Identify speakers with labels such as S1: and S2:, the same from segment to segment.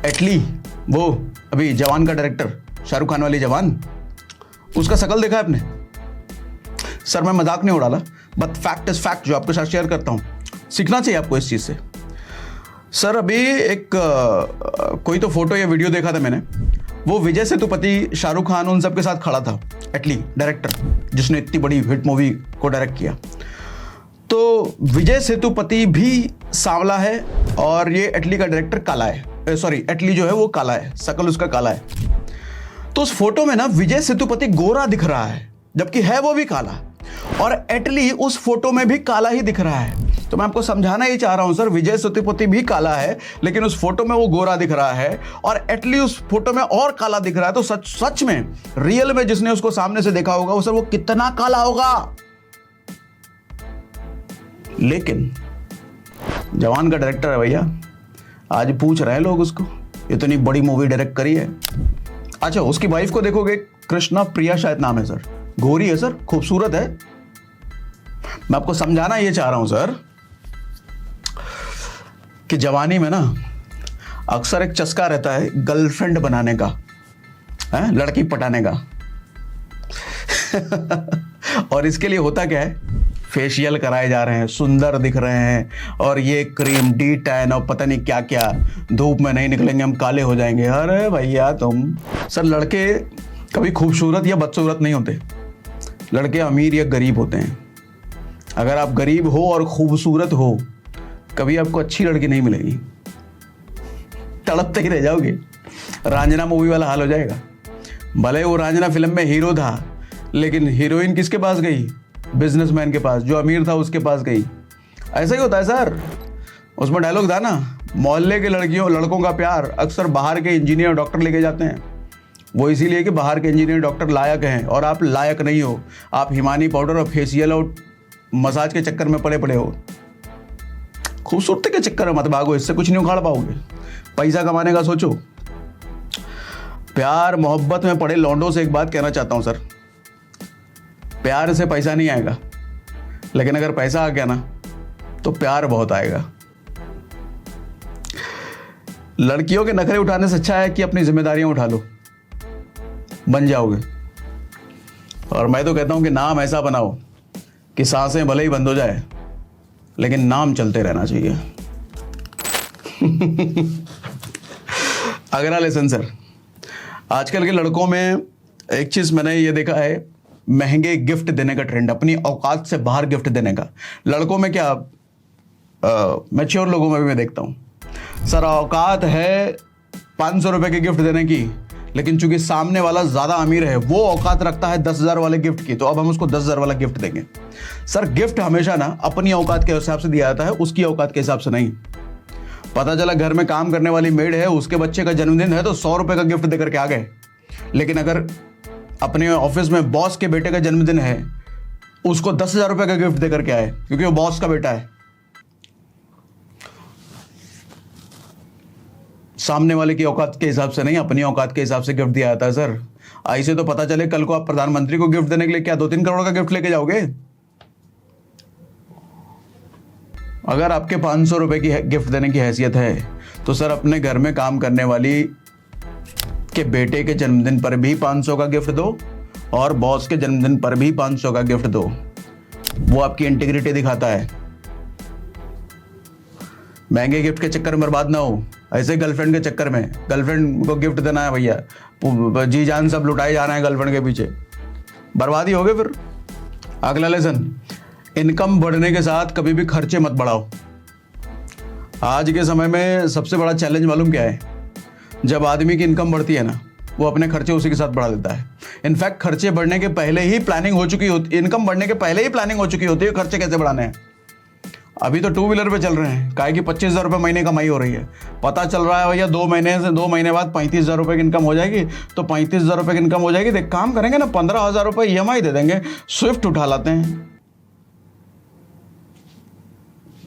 S1: एटली, वो अभी जवान का डायरेक्टर, शाहरुख खान वाली जवान, उसका शकल देखा है आपने? सर मैं मजाक नहीं उड़ा रहा, बट फैक्ट इज फैक्ट जो आपके साथ शेयर करता हूँ। सीखना चाहिए आपको इस चीज़ से। सर अभी एक कोई तो फोटो या वीडियो देखा था मैंने, वो विजय सेतुपति, शाहरुख खान उन सब के साथ खड़ा था, एटली डायरेक्टर जिसने इतनी बड़ी हिट मूवी को डायरेक्ट किया। तो विजय सेतुपति भी सांवला है और ये एटली का डायरेक्टर काला है, सॉरी एटली जो है वो काला है, शकल उसका काला है। तो उस फोटो में ना विजय सेतुपति गोरा दिख रहा है, जबकि है वो भी काला, और एटली उस फोटो में भी काला ही दिख रहा है। तो मैं आपको समझाना ही चाह रहा हूं सर, विजय सेतुपति भी काला है लेकिन उस फोटो में वो गोरा दिख रहा है, और एटली उस फोटो में और काला दिख रहा है। तो सच में रियल में जिसने उसको सामने से देखा होगा सर, वो कितना काला होगा। लेकिन जवान का डायरेक्टर है भैया, आज पूछ रहे हैं लोग उसको, इतनी बड़ी मूवी डायरेक्ट करी है। अच्छा, उसकी वाइफ को देखोगे, कृष्णा प्रिया शायद नाम है सर, गोरी है सर, खूबसूरत है। मैं आपको समझाना ये चाह रहा हूं सर कि जवानी में ना अक्सर एक चस्का रहता है गर्लफ्रेंड बनाने का, है लड़की पटाने का। और इसके लिए होता क्या है, फेशियल कराए जा रहे हैं, सुंदर दिख रहे हैं, और ये क्रीम, डी टैन और पता नहीं क्या क्या, धूप में नहीं निकलेंगे हम काले हो जाएंगे। अरे भैया तुम सर, लड़के कभी खूबसूरत या बदसूरत नहीं होते, लड़के अमीर या गरीब होते हैं। अगर आप गरीब हो और खूबसूरत हो, कभी आपको अच्छी लड़की नहीं मिलेगी, तड़पते ही रह जाओगे। रांझना मूवी वाला हाल हो जाएगा। भले वो रांझना फिल्म में हीरो था, लेकिन हीरोइन किसके पास गई? बिजनेसमैन के पास, जो अमीर था उसके पास गई। ऐसा ही होता है सर। उसमें डायलॉग था ना, मोहल्ले के लड़कों का प्यार अक्सर बाहर के इंजीनियर डॉक्टर लेके जाते हैं। वो इसीलिए कि बाहर के इंजीनियर डॉक्टर लायक हैं और आप लायक नहीं हो। आप हिमानी पाउडर और फेशियल और मसाज के चक्कर में पड़े हो। खूबसूरती के चक्कर में मत भागो, इससे कुछ नहीं उखाड़ पाओगे। पैसा कमाने का सोचो। प्यार मोहब्बत में पड़े लौंडों से एक बात कहना चाहता हूं सर, प्यार से पैसा नहीं आएगा, लेकिन अगर पैसा आ गया ना तो प्यार बहुत आएगा। लड़कियों के नखरे उठाने से अच्छा है कि अपनी जिम्मेदारियां उठा लो, बन जाओगे। और मैं तो कहता हूं कि नाम ऐसा बनाओ कि सांसें भले ही बंद हो जाए, लेकिन नाम चलते रहना चाहिए। अगला लेसन सर, आजकल के लड़कों में एक चीज मैंने ये देखा है, महंगे गिफ्ट देने का ट्रेंड, अपनी औकात से बाहर गिफ्ट देने का। लड़कों में क्या, मैच्योर लोगों में भी मैं देखता हूं सर, औकात है 500 रुपए के गिफ्ट देने की, लेकिन चूंकि सामने वाला ज्यादा अमीर है, वो औकात रखता है 10,000 वाले गिफ्ट की, तो अब हम उसको 10,000 वाला गिफ्ट देंगे। सर गिफ्ट हमेशा ना अपनी औकात के हिसाब से दिया जाता है, उसकी औकात के हिसाब से नहीं। पता चला घर में काम करने वाली मेड है, उसके बच्चे का जन्मदिन है तो 100 रुपए का गिफ्ट देकर के आ गए, लेकिन अगर अपने ऑफिस में बॉस के बेटे का जन्मदिन है, उसको 10,000 रुपए का गिफ्ट देकर के आए, क्योंकि वो बॉस का बेटा है। सामने वाले की औकात के हिसाब से नहीं, अपनी औकात के हिसाब से गिफ्ट दिया जाता है सर। ऐसे तो पता चले कल को आप प्रधानमंत्री को गिफ्ट देने के लिए क्या 2-3 करोड़ का गिफ्ट लेके जाओगे? अगर आपके 500 रुपए की गिफ्ट देने की हैसियत है, तो सर अपने घर में काम करने वाली के बेटे के जन्मदिन पर भी 500 का गिफ्ट दो, और बॉस के जन्मदिन पर भी 500 का गिफ्ट दो। वो आपकी इंटीग्रिटी दिखाता है। महंगे गिफ्ट के चक्कर में बर्बाद ना हो। ऐसे गर्लफ्रेंड के चक्कर में, गर्लफ्रेंड को गिफ्ट देना है भैया, जी जान सब लुटाए जा रहे हैं गर्लफ्रेंड के पीछे, बर्बाद ही हो गए फिर। अगला लेसन, इनकम बढ़ने के साथ कभी भी खर्चे मत बढ़ाओ। आज के समय में सबसे बड़ा चैलेंज मालूम क्या है? जब आदमी की इनकम बढ़ती है ना, वो अपने खर्चे उसी के साथ बढ़ा देता है। इनफैक्ट खर्चे बढ़ने के पहले ही प्लानिंग हो चुकी होती, इनकम बढ़ने के पहले ही प्लानिंग हो चुकी होती है खर्चे कैसे बढ़ाने हैं। अभी तो 2 व्हीलर पे चल रहे हैं, काहे कि 25,000 रुपये महीने कमाई हो रही है। पता चल रहा है भैया 2 महीने बाद 35,000 रुपये की इनकम हो जाएगी, तो 35,000 रुपये की इनकम हो जाएगी, देख काम करेंगे ना, 15,000 रुपये EMI दे देंगे, स्विफ्ट उठा लाते हैं।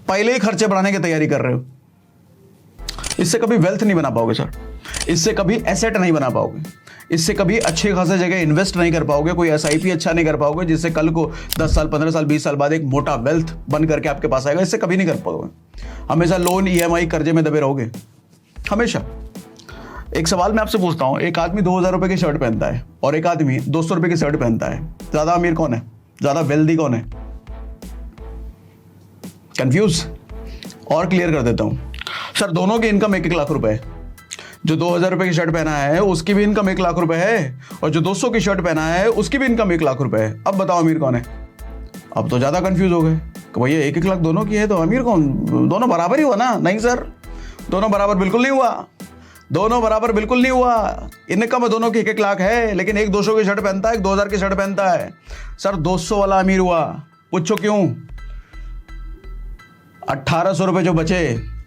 S1: पहले ही खर्चे बढ़ाने की तैयारी कर रहे हो। इससे कभी वेल्थ नहीं बना पाओगे सर, इससे कभी एसेट नहीं बना पाओगे, इससे कभी अच्छे खासे जगह इन्वेस्ट नहीं कर पाओगे, कोई SIP अच्छा नहीं कर पाओगे जिससे कल को 10 साल 15 साल 20 साल बाद एक मोटा वेल्थ बन करके आपके पास आएगा। इससे कभी नहीं कर पाओगे। हमेशा लोन EMI कर्जे में दबे रहोगे हमेशा। एक सवाल मैं आपसे पूछता हूँ, एक आदमी 2000 रुपए की शर्ट पहनता है और एक आदमी 200 रुपए की शर्ट पहनता है, ज्यादा अमीर कौन है, ज्यादा वेल्दी कौन है? कंफ्यूज? और क्लियर कर देता हूं सर, दोनों की इनकम 1-1 लाख रुपए है। जो 2000 रुपए की शर्ट पहना है उसकी भी इनकम 1 लाख रुपए है, और जो 200 की शर्ट पहना है उसकी भी इनकम 1 लाख रुपए है। अब बताओ अमीर कौन है? अब तो ज्यादा कंफ्यूज हो गए कि भैया 1-1 लाख दोनों की है तो अमीर कौन? दोनों बराबर ही हुआ ना? नहीं सर, दोनों बराबर बिल्कुल नहीं हुआ, दोनों बराबर बिल्कुल नहीं हुआ। इनकम दोनों की 1-1 लाख है, लेकिन एक 200 की शर्ट पहनता है, एक 2000 की शर्ट पहनता है। सर 200 वाला अमीर हुआ, पूछो क्यों? 1800 रुपए जो बचे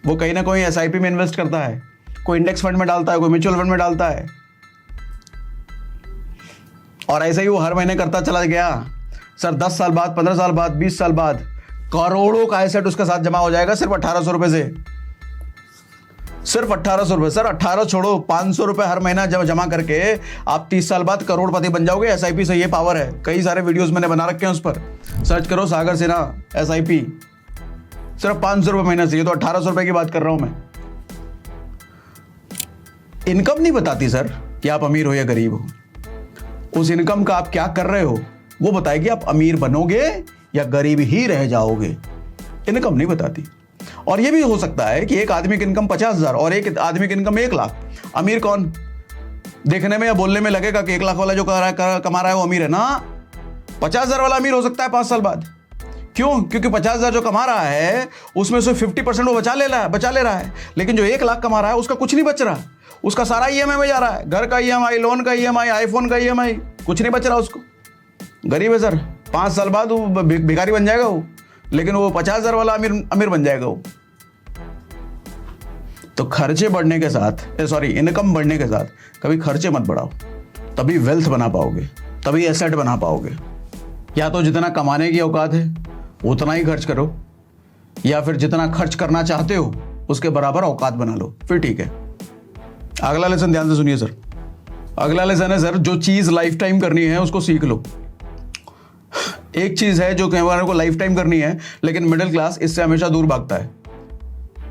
S1: वो कहीं ना कहीं SIP में इन्वेस्ट करता है, कोई इंडेक्स फंड में डालता है, कोई म्यूचुअल फंड में डालता है, और ऐसे ही वो हर महीने करता चला गया। सर 10 साल बाद, 15 साल बाद, 20 साल बाद करोड़ों का एसेट उसके साथ जमा हो जाएगा सिर्फ 1800 रुपए से, सिर्फ 1800 रुपए। सर 18 छोड़ो, 500 रुपए हर महीना जब जमा करके आप 30 साल बाद करोड़पति बन जाओगे। SIP से ये पावर है, कई सारे वीडियोस मैंने बना रखे हैं, उस पर सर्च करो सागर सिन्हा SIP। सिर्फ 500 रुपए महीना से, ये तो 1800 रुपए की बात कर रहा हूं मैं। इनकम नहीं बताती सर कि आप अमीर हो या गरीब हो, उस इनकम का आप क्या कर रहे हो वो बताएगी आप अमीर बनोगे या गरीब ही रह जाओगे। इनकम नहीं बताती। और ये भी हो सकता है कि एक आदमी की इनकम 50,000 और एक आदमी की इनकम 1 लाख। अमीर कौन? देखने में या बोलने में लगेगा कि 1 लाख वाला जो कमा रहा है वो अमीर है ना। 50,000 वाला अमीर हो सकता है 5 साल बाद। क्यों? क्योंकि 50,000 जो कमा रहा है उसमें से 50% वो बचा ले रहा है, लेकिन जो 1 लाख कमा रहा है उसका कुछ नहीं बच रहा, उसका सारा EMI में जा रहा है, घर का EMI, लोन का EMI, आईफोन का EMI, कुछ नहीं बच रहा उसको। गरीब है सर, 5 साल बाद वो भिखारी बन जाएगा वो, लेकिन वो 50,000 वाला अमीर बन जाएगा वो। तो खर्चे बढ़ने के साथ, इनकम बढ़ने के साथ कभी खर्चे मत बढ़ाओ, तभी वेल्थ बना पाओगे, तभी एसेट बना पाओगे। या तो जितना कमाने की औकात है उतना ही खर्च करो, या फिर जितना खर्च करना चाहते हो उसके बराबर औकात बना लो, फिर ठीक है। अगला लेसन ध्यान से सुनिए सर। अगला लेसन है सर, जो चीज लाइफ टाइम करनी है उसको सीख लो। एक चीज है जो कई को लाइफ टाइम करनी है, लेकिन मिडिल क्लास इससे हमेशा दूर भागता है,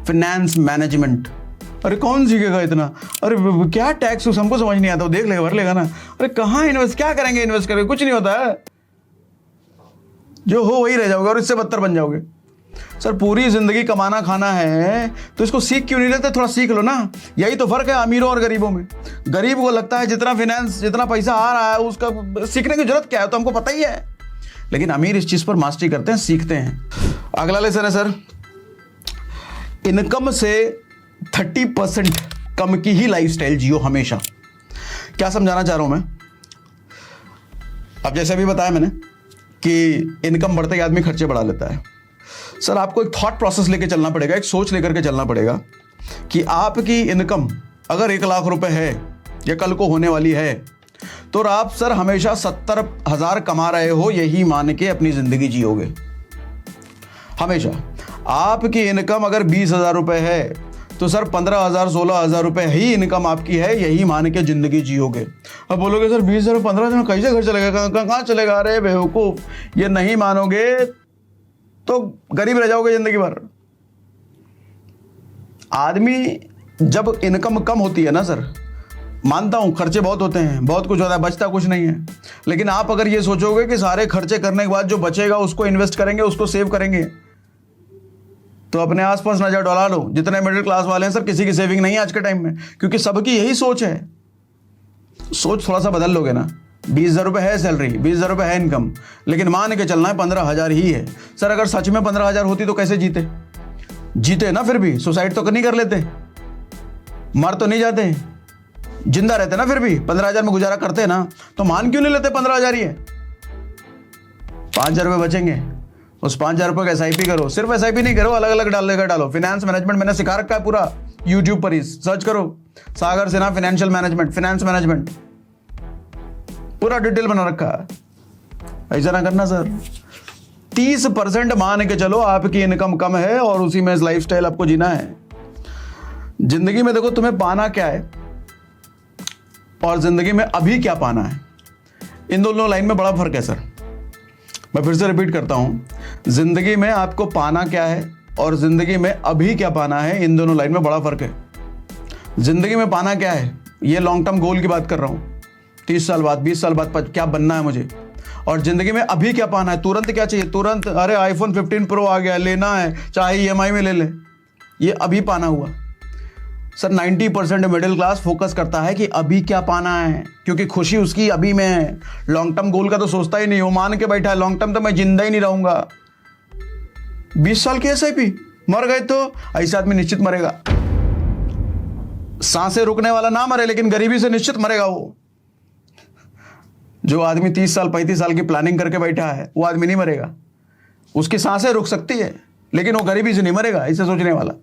S1: फाइनेंस मैनेजमेंट। अरे कौन सीखेगा इतना? अरे क्या टैक्स हमको समझ नहीं आता, वो देख लेगा भर लेगा ना। अरे कहाँ इन्वेस्ट, क्या करेंगे इन्वेस्ट करके? कुछ नहीं होता है, जो हो वही रह जाओगे और इससे बदतर बन जाओगे। सर पूरी जिंदगी कमाना खाना है तो इसको सीख क्यों नहीं लेते? थोड़ा सीख लो ना। यही तो फर्क है अमीरों और गरीबों में। गरीब को लगता है जितना फाइनेंस, जितना पैसा आ रहा है उसका सीखने की जरूरत क्या है, तो हमको पता ही है। लेकिन अमीर इस चीज पर मास्टरी करते हैं, सीखते हैं। अगला लेसन है सर, इनकम से 30% कम की ही लाइफस्टाइल जियो हमेशा। क्या समझाना चाह रहा हूं मैं? अब जैसे अभी बताया मैंने कि इनकम बढ़ते ही आदमी खर्चे बढ़ा लेता है। सर आपको एक थॉट प्रोसेस लेके चलना पड़ेगा, एक सोच लेकर के चलना पड़ेगा कि आपकी इनकम अगर 1 लाख रुपए है या कल को होने वाली है, तो आप सर हमेशा 70,000 कमा रहे हो यही मान के अपनी जिंदगी जियोगे। हमेशा आपकी इनकम अगर 20,000 रुपए है तो सर 15,000 16,000 रुपए ही इनकम आपकी है यही मान के जिंदगी जियोगे। अब बोलोगे सर 20,000 15,000 कैसे घर चलेगा, कहाँ चलेगा? अरे बेवकूफ, ये नहीं मानोगे तो गरीब रह जाओगे जिंदगी भर। आदमी जब इनकम कम होती है ना सर, मानता हूं खर्चे बहुत होते हैं, बहुत कुछ होता है, बचता कुछ नहीं है, लेकिन आप अगर ये सोचोगे कि सारे खर्चे करने के बाद जो बचेगा उसको इन्वेस्ट करेंगे, उसको सेव करेंगे, तो अपने आसपास नजर डोला लो। जितने मिडिल क्लास वाले हैं सर, किसी की सेविंग नहीं है आज के टाइम में, क्योंकि सबकी यही सोच है। सोच थोड़ा सा बदल लोगे ना। 20,000 रुपये है सैलरी, 20,000 रुपये है इनकम, लेकिन मान के चलना है 15,000 ही है। सर अगर सच में 15,000 होती तो कैसे जीते ना? फिर भी सुसाइड तो नहीं कर लेते, मर तो नहीं जाते, जिंदा रहते ना, फिर भी 15,000 में गुजारा करते ना। तो मान क्यों नहीं लेते? 15,000 ही है, 5,000 रुपये बचेंगे, उस 5,000 रुपये का SIP करो। सिर्फ SIP नहीं करो, अलग अलग डालो। फाइनेंस मैनेजमेंट मैंने सिखा रखा है पूरा, यूट्यूब पर ही सर्च करो, Sagar Sinha financial management, finance management, पूरा डिटेल बना रखा है। ऐसा ना करना सर। 30% मान के चलो आपकी इनकम कम है और उसी में लाइफस्टाइल आपको जीना है। जिंदगी में देखो तुम्हें पाना क्या है और जिंदगी में अभी क्या पाना है, इन दोनों लाइन में बड़ा फर्क है सर। मैं फिर से रिपीट करता हूं, जिंदगी में आपको पाना क्या है और जिंदगी में अभी क्या पाना है, इन दोनों लाइन में बड़ा फर्क है। जिंदगी में पाना क्या है, ये लॉन्ग टर्म गोल की बात कर रहा हूँ। 30 साल बाद, 20 साल बाद क्या बनना है मुझे, और जिंदगी में अभी क्या पाना है, तुरंत क्या चाहिए, तुरंत अरे आईफोन 15 प्रो आ गया, लेना है, चाहे ईएमआई में ले ले, ये अभी पाना हुआ। सर 90% मिडिल क्लास फोकस करता है कि अभी क्या पाना है, क्योंकि खुशी उसकी अभी में है। लॉन्ग टर्म गोल का तो सोचता ही नहीं, वो मान के बैठा है लॉन्ग टर्म तो मैं जिंदा ही नहीं रहूंगा। 20 साल की एसआईपी, मर गए तो ऐसा आदमी निश्चित मरेगा। सांसें रुकने वाला ना मरे, लेकिन गरीबी से निश्चित मरेगा वो। जो आदमी 30 साल 35 साल की प्लानिंग करके बैठा है वो आदमी नहीं मरेगा। उसकी सांसें रुक सकती है, लेकिन वो गरीबी से नहीं मरेगा, इसे सोचने वाला।